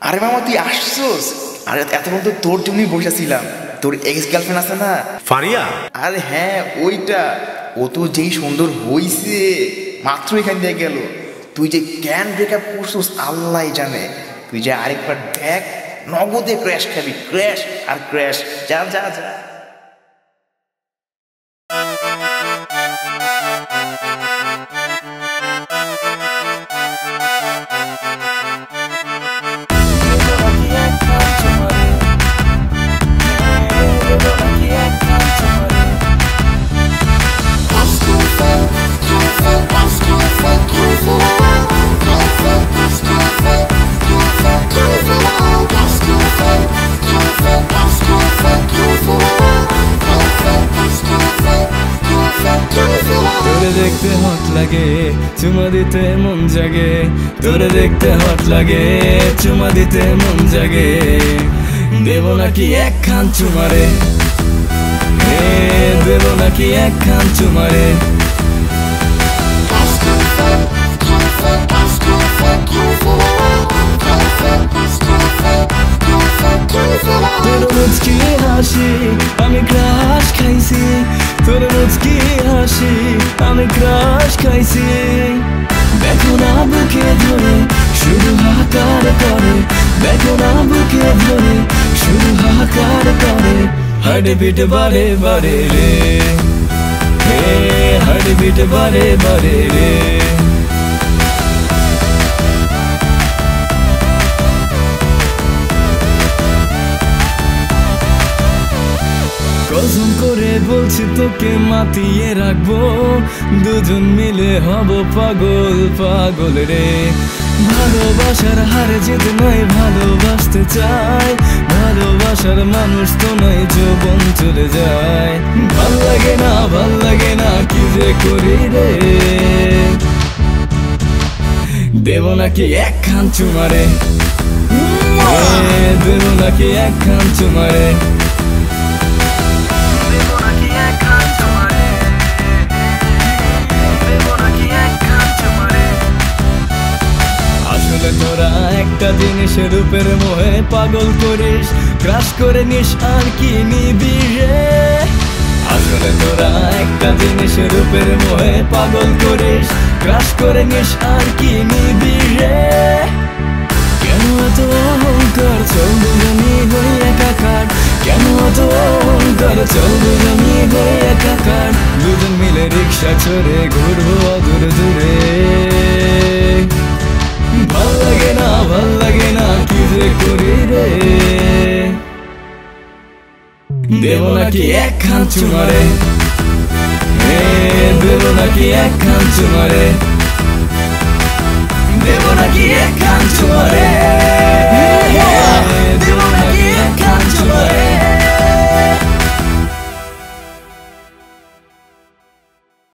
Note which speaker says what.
Speaker 1: আরে মামা তুই আসছোস? আরে এতক্ষণ তো তোর জন্যই বসেছিলাম। তোর এক্স গার্লফ্রেন্ড আছে না
Speaker 2: ফারিয়া?
Speaker 1: আরে হ্যাঁ ওইটা। ও তো যেই সুন্দর হইছে, মাত্র এখান দিয়ে গেল। তুই যে ক্যান ব্রেকআপ করছিস আল্লাহ জানে। তুই যে আরেকবার দেখ, নগদে ক্র্যাশ খাবি, ক্র্যাশ আর ক্র্যাশ। যা যা যা।
Speaker 3: তোরে দেখতে হট লাগে, চুমা দিতে মন জাগে। তোরে দেখতে হট লাগে, চুমা দিতে মন জাগে। দেব নাকি একখান চুমারে, দেব নাকি একখান চুমারে। তোর মুচকি হাসি আমি ক্রাশ খাইছি, তোর মুচকি হাসি আমি ক্রাশ খাইছি। দেখো না বুকে ধরে শুধু হাহাকার করে, দেখো না বুকে ধরে শুধু হাহাকার করে। হার্ট বিট বারে বারে রে, হার্ট বিট বারে বারে রে। কসম করে বলছি তোকে মাতিয়ে রাখবো, দুজন মিলে হব পাগল পাগল রে। ভালোবাসার হার জিত নয়, ভালোবাসতে চাই। ভালোবাসার মানুষ তো নয়, যৌবন চলে যায়। ভাল লাগে না, ভাল লাগে না, কি যে করি রে। দেব নাকি একখান চুমারে, দেব নাকি একখান চুমারে। আসলে তোরা একটা জিনিসের রূপের মোহে পাগল করিস, ক্রাশ করে নিস আর কি নিবি রে। আসলে তোরা একটা জিনিসের রূপের মোহে পাগল করিস, ক্রাশ করে নিস আর কি নিবি রে। কেন এত অহংকার, চল দুজনি হই একাকার। কেন এত অহংকার, চল দুজনি হই একাকার। দুজন মিলে রিক্সা চড়ে ঘুরবো অদূর দূরে। ভাল লাগে না, ভাল লাগে না, কি যে করি রে। দেব নাকি একখান চুমারে, দেব নাকি একখান চুমারে। দেব নাকি একখান চুমারে।